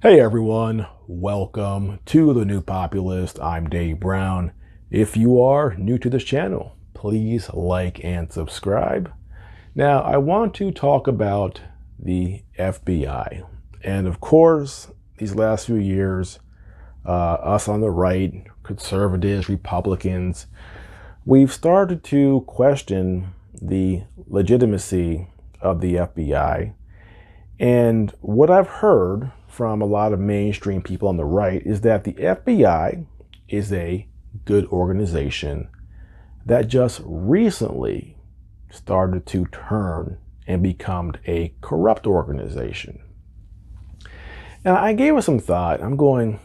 Hey everyone, welcome to the New Populist. I'm Dave Brown. If you are new to this channel, please like and subscribe. Now, I want to talk about the FBI. And of course, these last few years, us on the right, conservatives, Republicans, we've started to question the legitimacy of the FBI. And what I've heard from a lot of mainstream people on the right is that the FBI is a good organization that just recently started to turn and become a corrupt organization. And I gave it some thought. I'm going,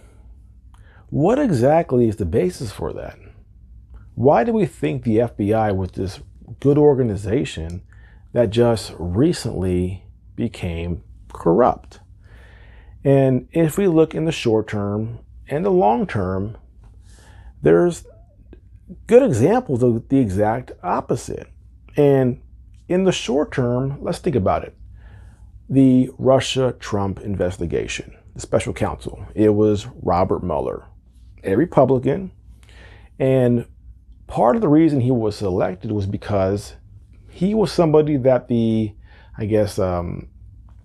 what exactly is the basis for that? Why do we think the FBI was this good organization that just recently became corrupt? And if we look in the short term and the long term, there's good examples of the exact opposite. And in the short term, let's think about it. The Russia-Trump investigation, the special counsel, it was Robert Mueller, a Republican. And part of the reason he was selected was because he was somebody that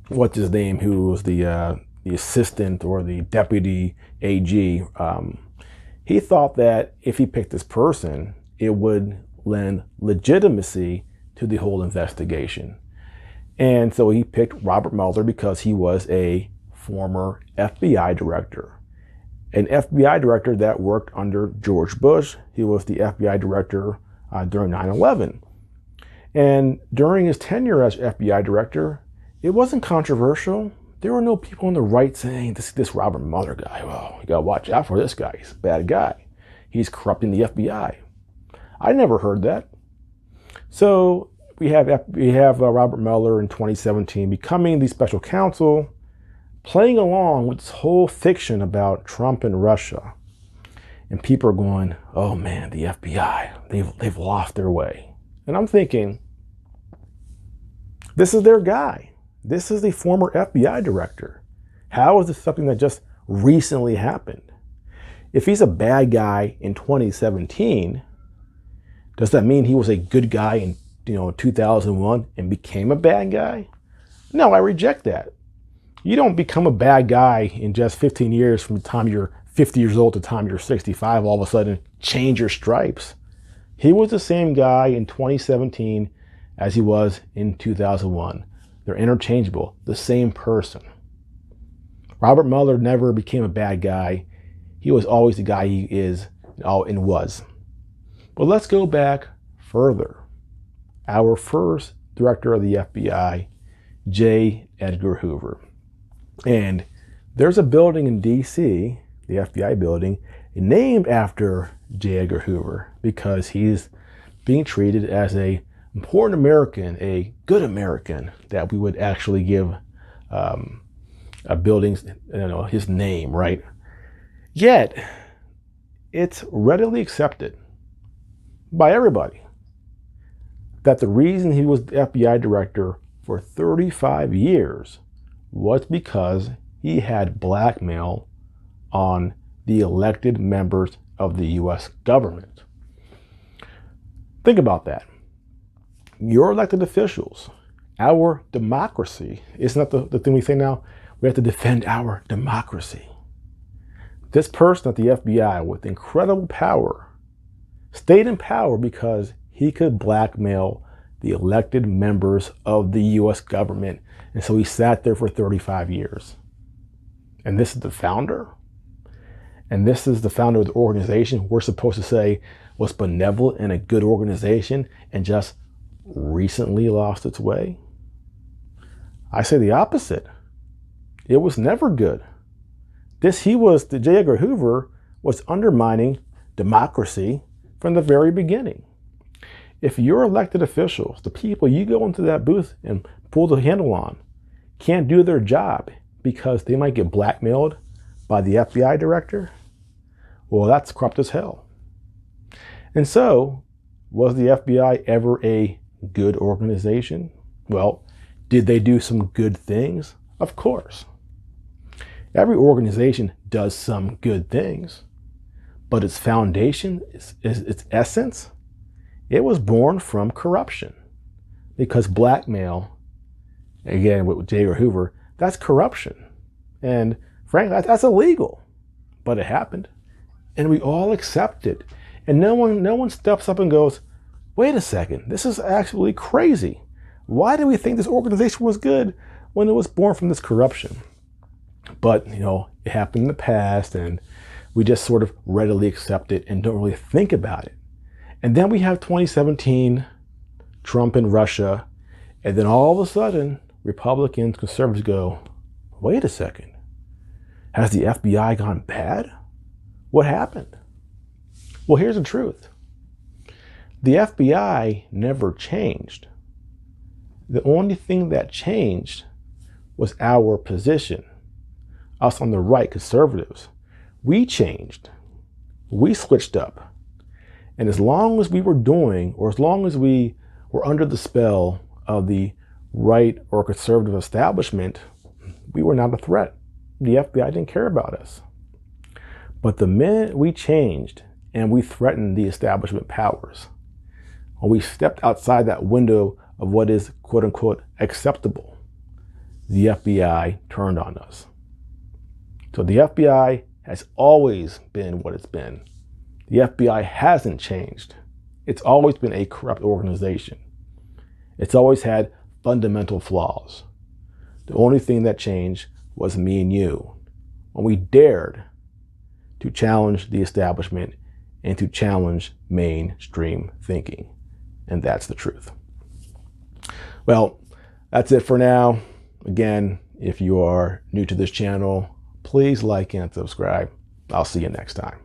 what's his name, who was the assistant or the deputy AG, he thought that if he picked this person, it would lend legitimacy to the whole investigation. And so he picked Robert Mueller because he was a former FBI director. An FBI director that worked under George Bush. He was the FBI director during 9/11. And during his tenure as FBI director, it wasn't controversial. There were no people on the right saying, this Robert Mueller guy, well, you gotta watch out for this guy. He's a bad guy. He's corrupting the FBI. I never heard that. So we have Robert Mueller in 2017 becoming the special counsel, playing along with this whole fiction about Trump and Russia. And people are going, oh man, the FBI, they've lost their way. And I'm thinking, this is their guy. This is the former FBI director. How is this something that just recently happened? If he's a bad guy in 2017, does that mean he was a good guy in 2001 and became a bad guy? No, I reject that. You don't become a bad guy in just 15 years from the time you're 50 years old to the time you're 65, all of a sudden change your stripes. He was the same guy in 2017 as he was in 2001. They're interchangeable, the same person. Robert Mueller never became a bad guy. He was always the guy he is and was. But let's go back further. Our first director of the FBI, J. Edgar Hoover. And there's a building in DC, the FBI building, named after J. Edgar Hoover because he's being treated as an important American, a good American, that we would actually give a building's, his name, right? Yet, it's readily accepted by everybody that the reason he was the FBI director for 35 years was because he had blackmail on the elected members of the U.S. government. Think about that. Your elected officials, our democracy, isn't that the thing we say now? We have to defend our democracy. This person at the FBI with incredible power stayed in power because he could blackmail the elected members of the U.S. government. And so he sat there for 35 years. And this is the founder? And this is the founder of the organization we're supposed to say was benevolent and a good organization and just recently lost its way? I say the opposite. It was never good. The J. Edgar Hoover was undermining democracy from the very beginning. If your elected officials, the people you go into that booth and pull the handle on, can't do their job because they might get blackmailed by the FBI director, well, that's corrupt as hell. And so, was the FBI ever a good organization? Well, did they do some good things? Of course. Every organization does some good things, but its foundation, its essence, it was born from corruption. Because blackmail, again, with J. Edgar Hoover, that's corruption. And frankly, that's illegal. But it happened. And we all accept it. And no one steps up and goes, wait a second, this is actually crazy. Why do we think this organization was good when it was born from this corruption? But, it happened in the past, and we just sort of readily accept it and don't really think about it. And then we have 2017, Trump and Russia, and then all of a sudden, Republicans, conservatives go, wait a second, has the FBI gone bad? What happened? Well, here's the truth. The FBI never changed. The only thing that changed was our position. Us on the right, conservatives. We changed. We switched up. And as long as we were doing, or as long as we were under the spell of the right or conservative establishment, we were not a threat. The FBI didn't care about us. But the minute we changed and we threatened the establishment powers, when we stepped outside that window of what is quote unquote acceptable, the FBI turned on us. So the FBI has always been what it's been. The FBI hasn't changed. It's always been a corrupt organization. It's always had fundamental flaws. The only thing that changed was me and you, when we dared to challenge the establishment and to challenge mainstream thinking. And that's the truth. Well, that's it for now. Again, if you are new to this channel, please like and subscribe. I'll see you next time.